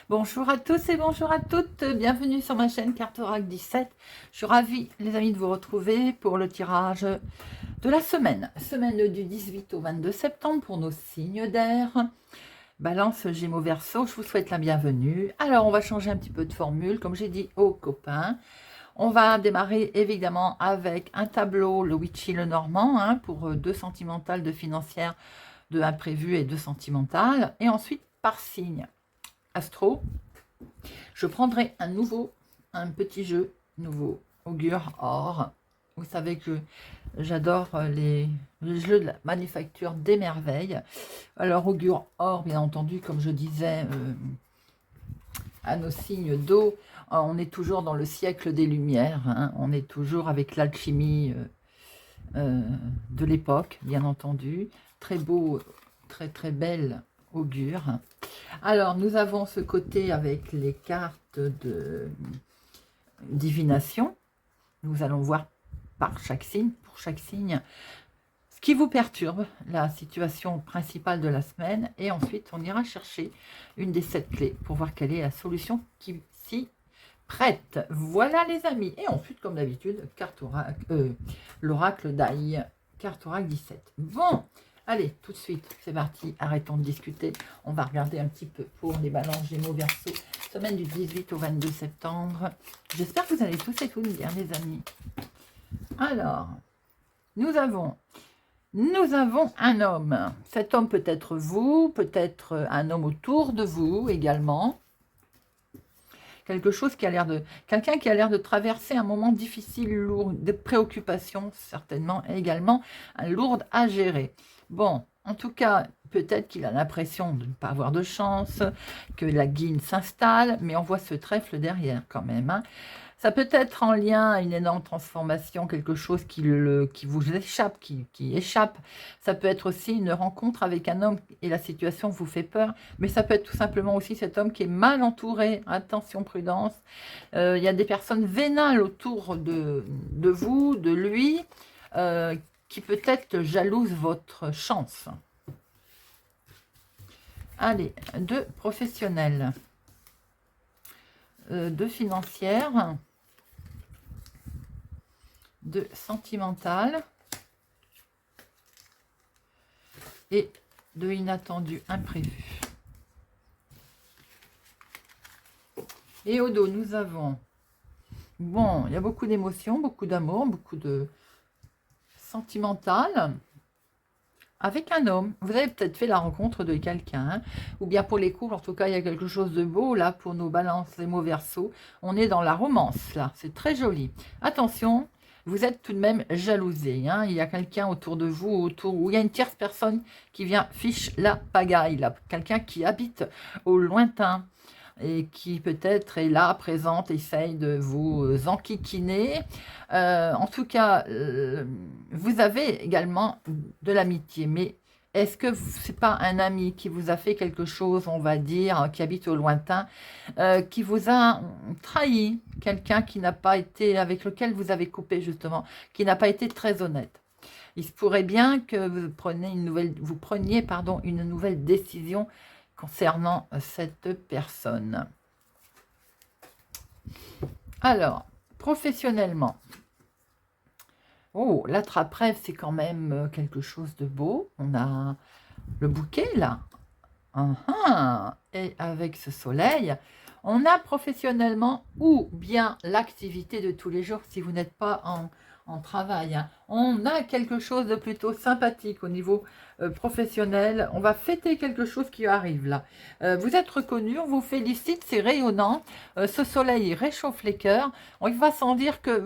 Bonjour à tous et bonjour à toutes, bienvenue sur ma chaîne Carte Oracle 17. Je suis ravie les amis de vous retrouver pour le tirage de la semaine du 18 au 22 septembre pour nos signes d'air. Balance, Gémeaux, Verseau, je vous souhaite la bienvenue. Alors on va changer un petit peu de formule, comme j'ai dit aux copains. On va démarrer évidemment avec un tableau, le Witchy le Normand, pour deux sentimentales, deux financières, deux imprévues et deux sentimentales. Et ensuite par signe. Astro, je prendrai un petit jeu nouveau, Augure Or. Vous savez que j'adore les jeux de la manufacture des merveilles. Alors Augure Or, bien entendu, comme je disais à nos signes d'eau, on est toujours dans le siècle des Lumières, on est toujours avec l'alchimie de l'époque, bien entendu. Très beau, très très belle augure. Alors, nous avons ce côté avec les cartes de divination. Nous allons voir par chaque signe, pour chaque signe, ce qui vous perturbe, la situation principale de la semaine. Et ensuite, on ira chercher une des 7 clés pour voir quelle est la solution qui s'y prête. Voilà les amis. Et ensuite, comme d'habitude, l'oracle d'Aïe, carte oracle 17. Bon, allez, tout de suite, c'est parti. Arrêtons de discuter. On va regarder un petit peu pour les balances Gémeaux, Verseau, semaine du 18 au 22 septembre. J'espère que vous allez tous et toutes bien, les amis. Alors, nous avons un homme. Cet homme peut être vous, peut-être un homme autour de vous également. Quelqu'un qui a l'air de traverser un moment difficile, lourd, de préoccupations certainement, et également lourde à gérer. Bon, en tout cas, peut-être qu'il a l'impression de ne pas avoir de chance, que la guine s'installe, mais on voit ce trèfle derrière quand même. Ça peut être en lien à une énorme transformation, quelque chose qui vous échappe, qui échappe. Ça peut être aussi une rencontre avec un homme et la situation vous fait peur. Mais ça peut être tout simplement aussi cet homme qui est mal entouré. Attention, prudence. Il y a des personnes vénales autour de vous, de lui, qui peut-être jalousent votre chance. Allez, deux professionnels. Deux financières. De sentimental et de inattendu, imprévu. Et au dos, nous avons, bon, il y a beaucoup d'émotions, beaucoup d'amour, beaucoup de sentimental avec un homme. Vous avez peut-être fait la rencontre de quelqu'un, ou bien pour les couples, en tout cas, il y a quelque chose de beau, là, pour nos balances, les mots Verseau. On est dans la romance, là, c'est très joli. Attention, vous êtes tout de même jalousé. Il y a quelqu'un autour de vous, où il y a une tierce personne qui vient fiche la pagaille. Quelqu'un qui habite au lointain et qui peut-être est là, présente, essaye de vous enquiquiner. En tout cas, vous avez également de l'amitié, mais est-ce que ce n'est pas un ami qui vous a fait quelque chose, on va dire, qui habite au lointain, qui vous a trahi, quelqu'un qui n'a pas été, avec lequel vous avez coupé justement, qui n'a pas été très honnête? Il se pourrait bien que vous preniez une nouvelle décision concernant cette personne. Alors, professionnellement, oh, l'attrape-rêve, c'est quand même quelque chose de beau. On a le bouquet, là. Et avec ce soleil, on a professionnellement ou bien l'activité de tous les jours, si vous n'êtes pas en travail. On a quelque chose de plutôt sympathique au niveau professionnel. On va fêter quelque chose qui arrive là. Vous êtes reconnu, on vous félicite, c'est rayonnant. Ce soleil, il réchauffe les cœurs. Il va sans dire que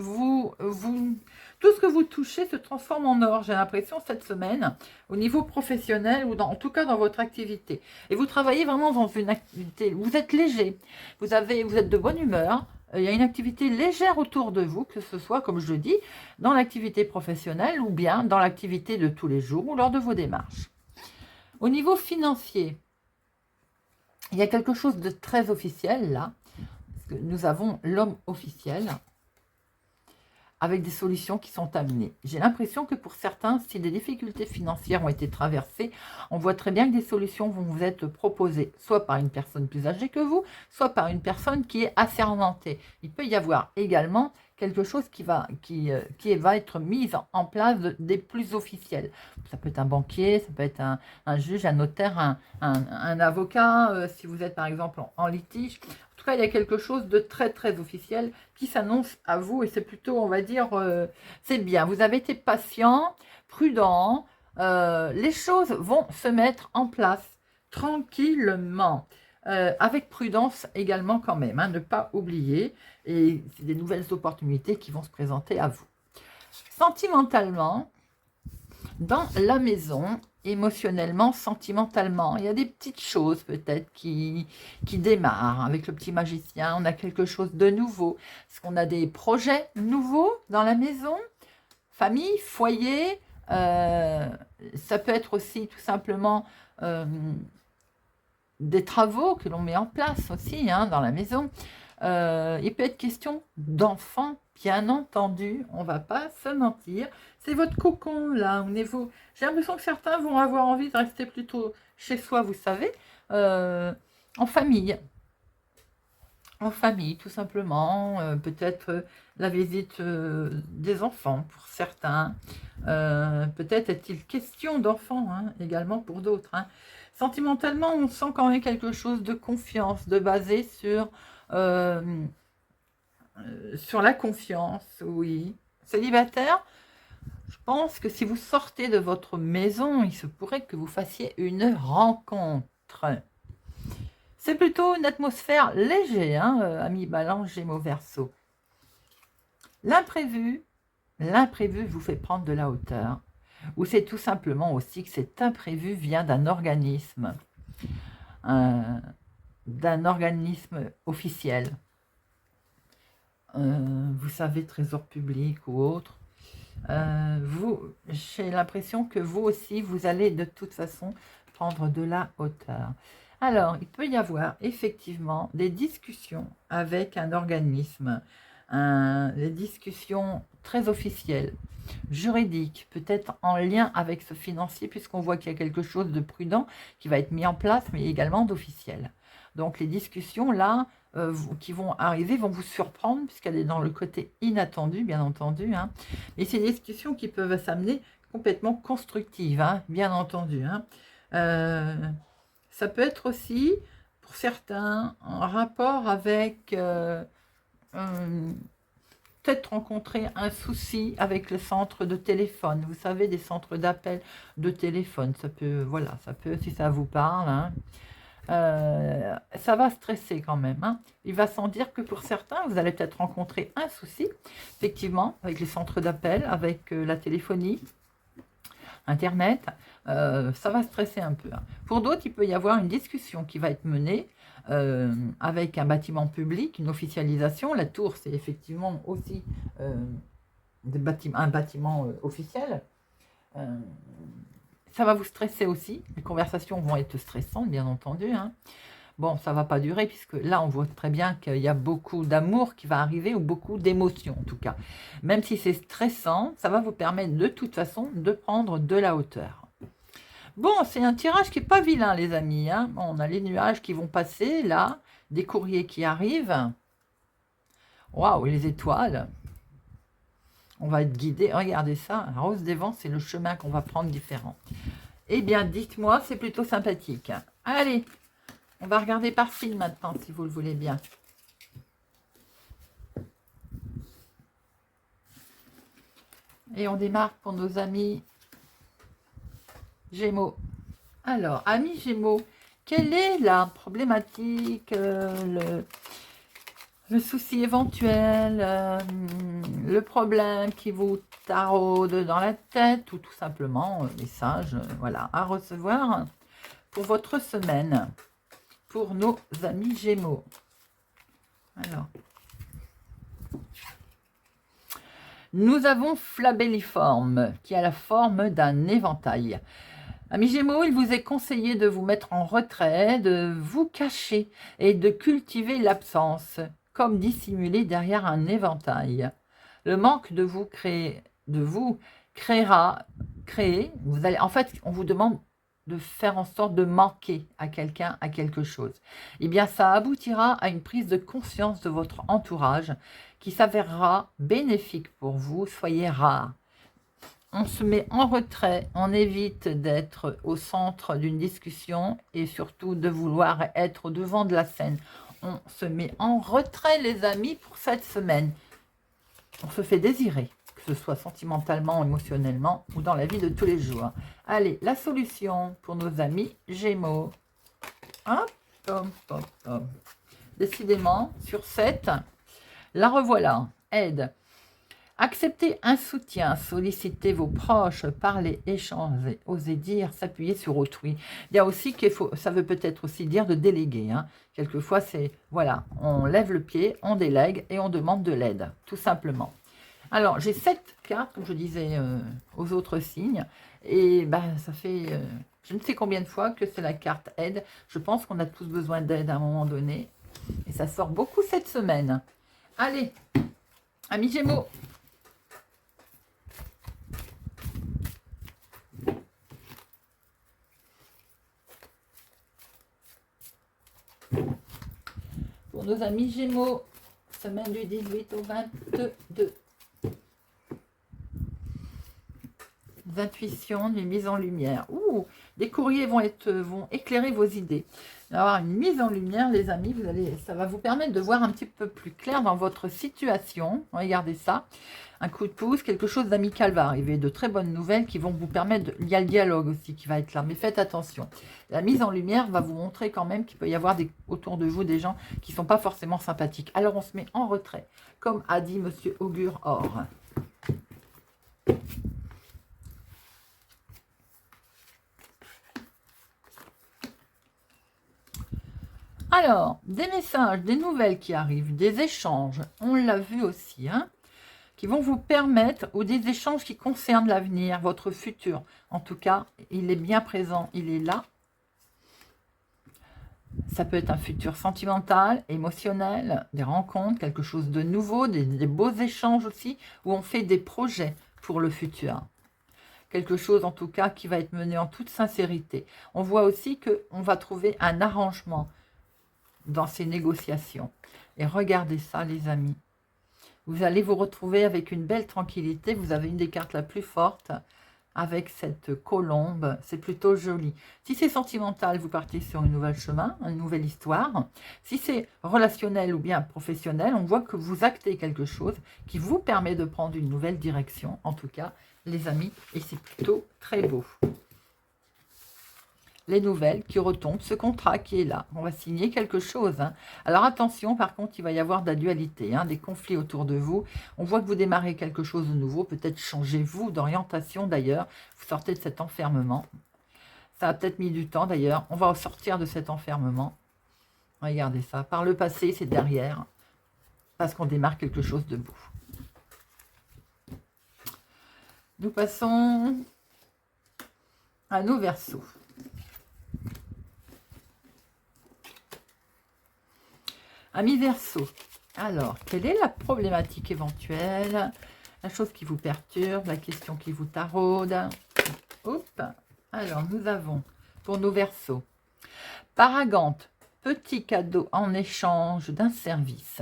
tout ce que vous touchez se transforme en or, j'ai l'impression, cette semaine, au niveau professionnel ou en tout cas dans votre activité. Et vous travaillez vraiment dans une activité, vous êtes léger, vous êtes de bonne humeur, il y a une activité légère autour de vous, que ce soit, comme je le dis, dans l'activité professionnelle ou bien dans l'activité de tous les jours ou lors de vos démarches. Au niveau financier, il y a quelque chose de très officiel là, parce que nous avons l'homme officiel, avec des solutions qui sont amenées. J'ai l'impression que pour certains, si des difficultés financières ont été traversées, on voit très bien que des solutions vont vous être proposées, soit par une personne plus âgée que vous, soit par une personne qui est assermentée. Il peut y avoir également quelque chose qui va être mise en place des plus officiels. Ça peut être un banquier, ça peut être un juge, un notaire, un avocat, si vous êtes par exemple en litige. En tout cas, il y a quelque chose de très très officiel qui s'annonce à vous et c'est plutôt, on va dire, c'est bien. Vous avez été patient, prudent, les choses vont se mettre en place tranquillement. Avec prudence également quand même, hein, ne pas oublier, et c'est des nouvelles opportunités qui vont se présenter à vous. Sentimentalement, dans la maison, émotionnellement, sentimentalement, il y a des petites choses peut-être qui démarrent. Avec le petit magicien, on a quelque chose de nouveau. Est-ce qu'on a des projets nouveaux dans la maison? Famille, foyer, ça peut être aussi tout simplement des travaux que l'on met en place aussi hein, dans la maison. Il peut être question d'enfants, bien entendu, on ne va pas se mentir. C'est votre cocon là, au niveau. J'ai l'impression que certains vont avoir envie de rester plutôt chez soi, vous savez, en famille. En famille, tout simplement. Peut-être la visite des enfants pour certains. Peut-être est-il question d'enfants hein, également pour d'autres. Hein. Sentimentalement, on sent quand même quelque chose de confiance, de basé sur la confiance, oui. Célibataire, je pense que si vous sortez de votre maison, il se pourrait que vous fassiez une rencontre. C'est plutôt une atmosphère légère, hein, ami Balance, Gémeaux, Verseau. L'imprévu vous fait prendre de la hauteur. Ou c'est tout simplement aussi que cet imprévu vient d'un organisme officiel. Vous savez, trésor public ou autre. J'ai l'impression que vous aussi, vous allez de toute façon prendre de la hauteur. Alors, il peut y avoir effectivement des discussions avec un organisme, des discussions très officielles, juridiques, peut-être en lien avec ce financier, puisqu'on voit qu'il y a quelque chose de prudent qui va être mis en place, mais également d'officiel. Donc, les discussions, là, qui vont arriver, vont vous surprendre, puisqu'elle est dans le côté inattendu, bien entendu. Hein. Mais c'est des discussions qui peuvent s'amener complètement constructives, hein, bien entendu. Hein. Ça peut être aussi, pour certains, en rapport avec peut-être rencontrer un souci avec le centre de téléphone. Vous savez, des centres d'appel de téléphone. Ça peut, voilà, ça peut, si ça vous parle. Hein. Ça va stresser quand même. Hein. Il va sans dire que pour certains, vous allez peut-être rencontrer un souci, effectivement, avec les centres d'appel, avec la téléphonie, Internet. Ça va stresser un peu. Hein. Pour d'autres, il peut y avoir une discussion qui va être menée avec un bâtiment public, une officialisation. La tour, c'est effectivement aussi un bâtiment officiel. Ça va vous stresser aussi. Les conversations vont être stressantes, bien entendu. Hein. Bon, ça ne va pas durer, puisque là, on voit très bien qu'il y a beaucoup d'amour qui va arriver, ou beaucoup d'émotions, en tout cas. Même si c'est stressant, ça va vous permettre, de toute façon, de prendre de la hauteur. Bon, c'est un tirage qui n'est pas vilain, les amis. Hein. Bon, on a les nuages qui vont passer, là, des courriers qui arrivent. Waouh, et les étoiles. On va être guidé. Regardez ça, la rose des vents, c'est le chemin qu'on va prendre différent. Eh bien, dites-moi, c'est plutôt sympathique. Allez, on va regarder par signe maintenant, si vous le voulez bien. Et on démarre pour nos amis Gémeaux. Alors, amis Gémeaux, quelle est la problématique, le souci éventuel, le problème qui vous taraude dans la tête, ou tout simplement message voilà, à recevoir pour votre semaine, pour nos amis Gémeaux. Alors, nous avons Flabelliforme, qui a la forme d'un éventail. Amis Gémeaux, il vous est conseillé de vous mettre en retrait, de vous cacher et de cultiver l'absence, comme dissimulé derrière un éventail. Le manque de vous vous allez, en fait, on vous demande de faire en sorte de manquer à quelqu'un, à quelque chose. Eh bien, ça aboutira à une prise de conscience de votre entourage qui s'avérera bénéfique pour vous. Soyez rare. On se met en retrait, on évite d'être au centre d'une discussion et surtout de vouloir être au devant de la scène. On se met en retrait, les amis, pour cette semaine. On se fait désirer, que ce soit sentimentalement, émotionnellement ou dans la vie de tous les jours. Allez, la solution pour nos amis Gémeaux. Hop, hop, hop, hop. Décidément, sur 7, la revoilà. Aide. Acceptez un soutien, sollicitez vos proches, parlez, échangez, osez dire, s'appuyer sur autrui. Il y a aussi ça veut peut-être aussi dire de déléguer. Hein. Quelquefois, c'est, voilà, on lève le pied, on délègue et on demande de l'aide, tout simplement. Alors, j'ai 7 cartes, comme je disais aux autres signes, et ben, ça fait je ne sais combien de fois que c'est la carte aide. Je pense qu'on a tous besoin d'aide à un moment donné, et ça sort beaucoup cette semaine. Allez, amis Gémeaux. Pour nos amis Gémeaux, semaine du 18 au 22. Des intuitions, des mises en lumière. Ouh, des courriers vont éclairer vos idées. Avoir une mise en lumière, les amis, ça va vous permettre de voir un petit peu plus clair dans votre situation. Regardez ça. Un coup de pouce, quelque chose d'amical va arriver, de très bonnes nouvelles qui vont vous permettre, il y a le dialogue aussi qui va être là, mais faites attention. La mise en lumière va vous montrer quand même qu'il peut y avoir autour de vous des gens qui ne sont pas forcément sympathiques. Alors on se met en retrait, comme a dit Monsieur Augure Or. Alors, des messages, des nouvelles qui arrivent, des échanges, on l'a vu aussi, hein, qui vont vous permettre, ou des échanges qui concernent l'avenir, votre futur. En tout cas, il est bien présent, il est là. Ça peut être un futur sentimental, émotionnel, des rencontres, quelque chose de nouveau, des beaux échanges aussi, où on fait des projets pour le futur. Quelque chose en tout cas qui va être mené en toute sincérité. On voit aussi qu'on va trouver un arrangement dans ces négociations. Et regardez ça, les amis. Vous allez vous retrouver avec une belle tranquillité. Vous avez une des cartes la plus forte avec cette colombe. C'est plutôt joli. Si c'est sentimental, vous partez sur un nouvel chemin, une nouvelle histoire. Si c'est relationnel ou bien professionnel, on voit que vous actez quelque chose qui vous permet de prendre une nouvelle direction. En tout cas, les amis, et c'est plutôt très beau. Les nouvelles qui retombent, ce contrat qui est là. On va signer quelque chose. Hein. Alors attention, par contre, il va y avoir de la dualité, hein, des conflits autour de vous. On voit que vous démarrez quelque chose de nouveau, peut-être changez-vous d'orientation d'ailleurs. Vous sortez de cet enfermement. Ça a peut-être mis du temps d'ailleurs. On va sortir de cet enfermement. Regardez ça. Par le passé, c'est derrière. Parce qu'on démarre quelque chose de beau. Nous passons à nos Verseaux. Amis Verseaux, alors, quelle est la problématique éventuelle? La chose qui vous perturbe, la question qui vous taraude. Hop. Alors, nous avons, pour nos Verseaux, Paragante, petit cadeau en échange d'un service.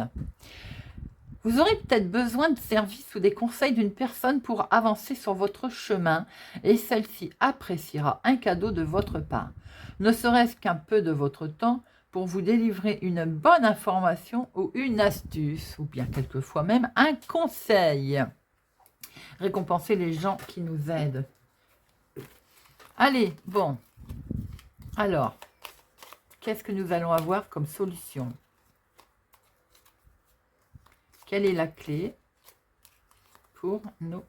Vous aurez peut-être besoin de services ou des conseils d'une personne pour avancer sur votre chemin et celle-ci appréciera un cadeau de votre part. Ne serait-ce qu'un peu de votre temps pour vous délivrer une bonne information ou une astuce, ou bien quelquefois même un conseil. Récompenser les gens qui nous aident. Allez, bon. Alors, qu'est-ce que nous allons avoir comme solution? Quelle est la clé pour nos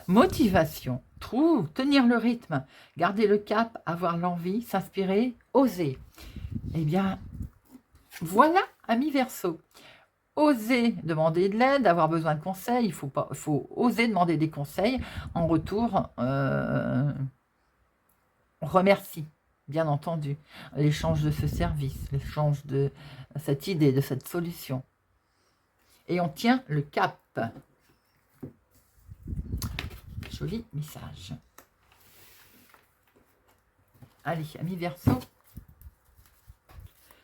motivation? Tenir le rythme, garder le cap, avoir l'envie, s'inspirer, oser. Eh bien, voilà, amis Verseaux. Oser demander de l'aide, avoir besoin de conseils, il faut oser demander des conseils. En retour, on remercie, bien entendu, l'échange de ce service, l'échange de cette idée, de cette solution. et on tient le cap. Joli message. Allez, amis Verseau,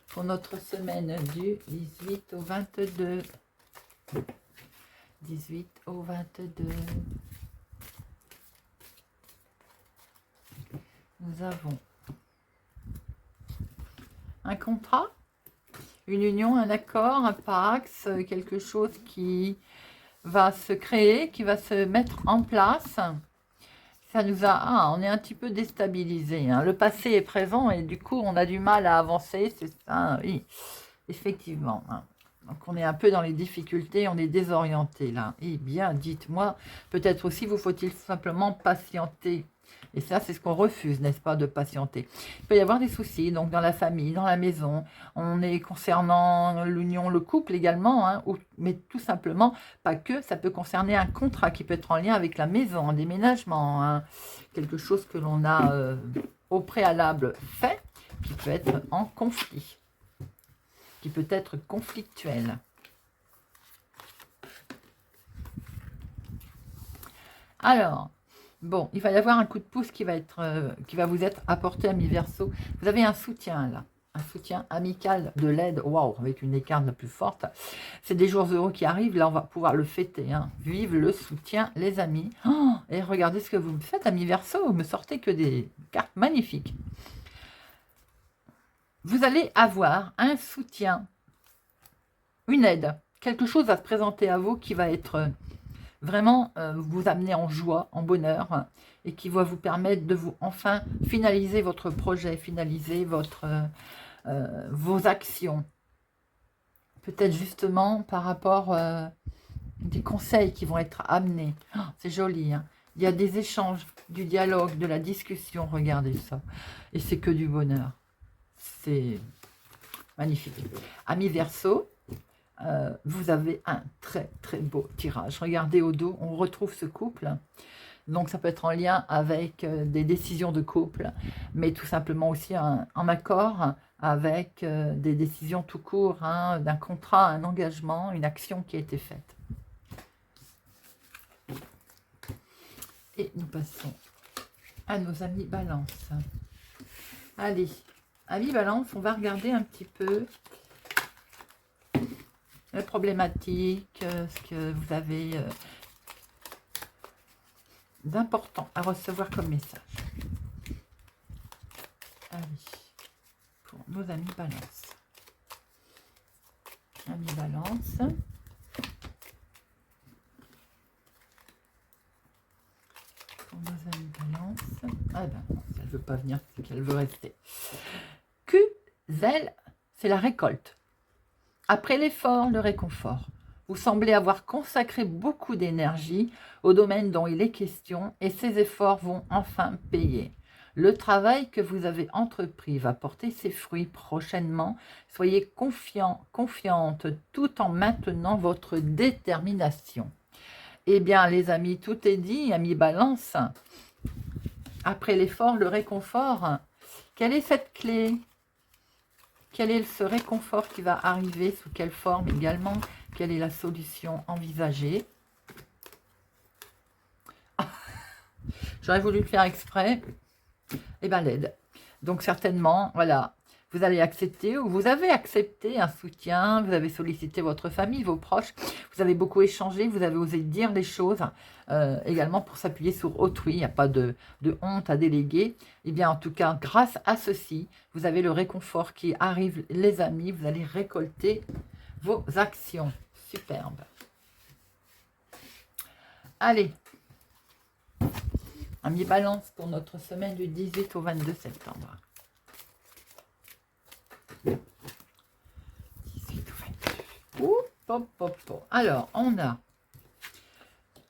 pour notre semaine du 18 au 22. 18 au 22. Nous avons un contrat, une union, un accord, un pax, quelque chose qui va se créer, qui va se mettre en place. Ça nous a... on est un petit peu déstabilisé. Hein. Le passé est présent et du coup, on a du mal à avancer. C'est ça, oui, effectivement. Hein. Donc, on est un peu dans les difficultés, on est désorienté là. Eh bien, dites-moi, peut-être aussi vous faut-il simplement patienter. Et ça, c'est ce qu'on refuse, n'est-ce pas, de patienter. Il peut y avoir des soucis, donc dans la famille, dans la maison. On est concernant l'union, le couple également, hein, mais tout simplement, pas que, ça peut concerner un contrat qui peut être en lien avec la maison, un déménagement, hein, quelque chose que l'on a au préalable fait, qui peut être en conflit, qui peut être conflictuel. Alors, bon, il va y avoir un coup de pouce qui va vous être apporté, amis Verseau. Vous avez un soutien là, un soutien amical, de l'aide, waouh, avec une écarte la plus forte. C'est des jours heureux qui arrivent, là on va pouvoir le fêter. Hein. Vive le soutien, les amis. Oh, et regardez ce que vous me faites, amis Verseau, vous me sortez que des cartes magnifiques. Vous allez avoir un soutien, une aide, quelque chose va se présenter à vous qui va être... vraiment vous amener en joie, en bonheur, et qui va vous permettre de vous enfin finaliser votre projet, finaliser vos actions. Peut-être justement par rapport des conseils qui vont être amenés. Oh, c'est joli, hein. Il y a des échanges, du dialogue, de la discussion, regardez ça. Et c'est que du bonheur. C'est magnifique. Amis Verseau, vous avez un très très beau tirage. Regardez au dos, on retrouve ce couple. Donc ça peut être en lien avec des décisions de couple, mais tout simplement aussi en accord avec des décisions tout court, hein, d'un contrat, un engagement, une action qui a été faite. Et nous passons à nos amis Balance. Allez, amis Balance, on va regarder un petit peu les problématiques, ce que vous avez d'important à recevoir comme message. Allez, pour nos amis Balance. Amis Balance. Pour nos amis Balance. Ah ben non, elle ne veut pas venir, c'est qu'elle veut rester. Zèle, c'est la récolte. Après l'effort, le réconfort. Vous semblez avoir consacré beaucoup d'énergie au domaine dont il est question et ces efforts vont enfin payer. Le travail que vous avez entrepris va porter ses fruits prochainement. Soyez confiante tout en maintenant votre détermination. Eh bien, les amis, tout est dit, amis Balance. Après l'effort, le réconfort. Quelle est cette clé ? Quel est ce réconfort qui va arriver? Sous quelle forme également? Quelle est la solution envisagée? J'aurais voulu le faire exprès. Eh bien, l'aide. Donc, certainement, voilà, vous allez accepter ou vous avez accepté un soutien, vous avez sollicité votre famille, vos proches, vous avez beaucoup échangé, vous avez osé dire les choses, également pour s'appuyer sur autrui, il n'y a pas de honte à déléguer. Eh bien, en tout cas, grâce à ceci, vous avez le réconfort qui arrive, les amis, vous allez récolter vos actions. Superbe. Allez, amis Balance pour notre semaine du 18 au 22 septembre. 18 au 22. Alors, on a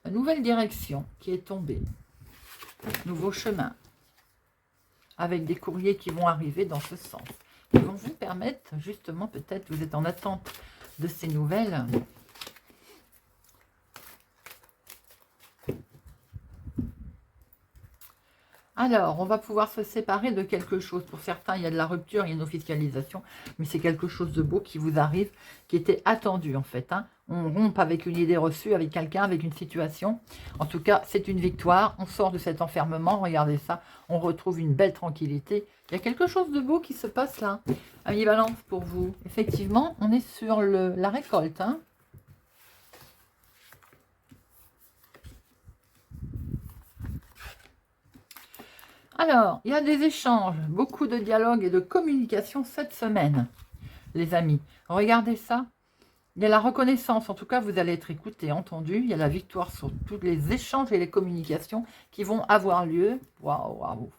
une nouvelle direction qui est tombée. Nouveau chemin. Avec des courriers qui vont arriver dans ce sens. Qui vont vous permettre, justement, peut-être vous êtes en attente de ces nouvelles. Alors, on va pouvoir se séparer de quelque chose. Pour certains, il y a de la rupture, il y a une officialisation, mais c'est quelque chose de beau qui vous arrive, qui était attendu en fait. Hein. On rompt avec une idée reçue, avec quelqu'un, avec une situation. En tout cas, c'est une victoire. On sort de cet enfermement, regardez ça. On retrouve une belle tranquillité. Il y a quelque chose de beau qui se passe là. Ami Balance, pour vous. Effectivement, on est sur la récolte. Hein. Alors, il y a des échanges, beaucoup de dialogue et de communication cette semaine, les amis. Regardez ça. Il y a la reconnaissance, en tout cas, vous allez être écouté, entendu. Il y a la victoire sur tous les échanges et les communications qui vont avoir lieu. Waouh, waouh.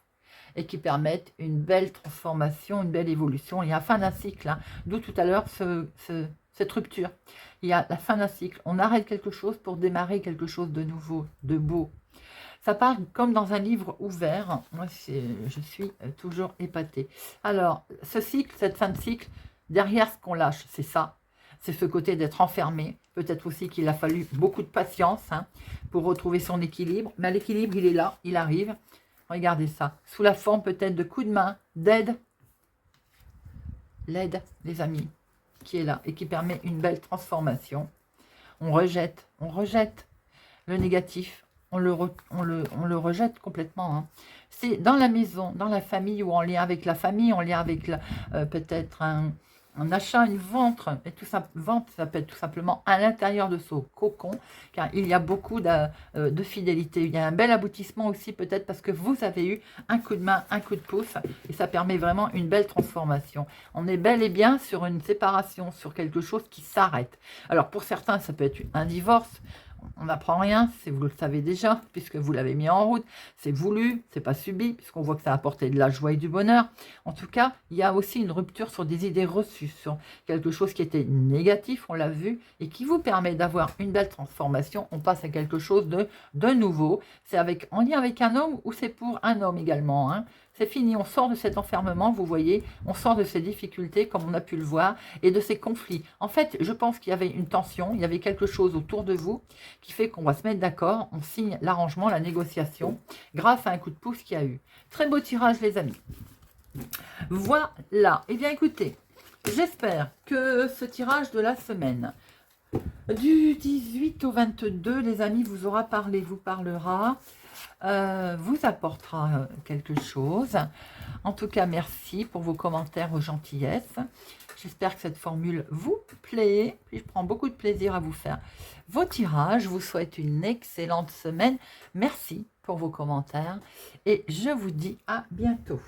Et qui permettent une belle transformation, une belle évolution. Il y a la fin d'un cycle, hein, d'où tout à l'heure cette rupture. Il y a la fin d'un cycle. On arrête quelque chose pour démarrer quelque chose de nouveau, de beau. Ça part comme dans un livre ouvert. Moi, je suis toujours épatée. Alors, ce cycle, cette fin de cycle, derrière ce qu'on lâche, c'est ça. C'est ce côté d'être enfermé. Peut-être aussi qu'il a fallu beaucoup de patience hein, pour retrouver son équilibre. Mais l'équilibre, il est là, il arrive. Regardez ça. Sous la forme peut-être de coups de main, d'aide. L'aide, les amis, qui est là et qui permet une belle transformation. On rejette le négatif. On le rejette complètement. Hein. C'est dans la maison, dans la famille ou en lien avec la famille, en lien avec peut-être un achat, une vente. Et tout ça, vente, ça peut être tout simplement à l'intérieur de ce cocon, car il y a beaucoup de fidélité. Il y a un bel aboutissement aussi peut-être parce que vous avez eu un coup de main, un coup de pouce, et ça permet vraiment une belle transformation. On est bel et bien sur une séparation, sur quelque chose qui s'arrête. Alors pour certains, ça peut être un divorce. On n'apprend rien, vous le savez déjà, puisque vous l'avez mis en route. C'est voulu, c'est pas subi, puisqu'on voit que ça a apporté de la joie et du bonheur. En tout cas, il y a aussi une rupture sur des idées reçues, sur quelque chose qui était négatif, on l'a vu, et qui vous permet d'avoir une belle transformation. On passe à quelque chose de nouveau. C'est en lien avec un homme ou c'est pour un homme également, hein. C'est fini, on sort de cet enfermement, vous voyez, on sort de ces difficultés, comme on a pu le voir, et de ces conflits. En fait, je pense qu'il y avait une tension, il y avait quelque chose autour de vous qui fait qu'on va se mettre d'accord, on signe l'arrangement, la négociation, grâce à un coup de pouce qu'il y a eu. Très beau tirage, les amis. Voilà. Eh bien, écoutez, j'espère que ce tirage de la semaine, du 18 au 22, les amis, vous aura parlé, vous parlera, vous apportera quelque chose. En tout cas, merci pour vos commentaires, vos gentillesses. J'espère que cette formule vous plaît. Puis je prends beaucoup de plaisir à vous faire vos tirages. Je vous souhaite une excellente semaine. Merci pour vos commentaires et je vous dis à bientôt.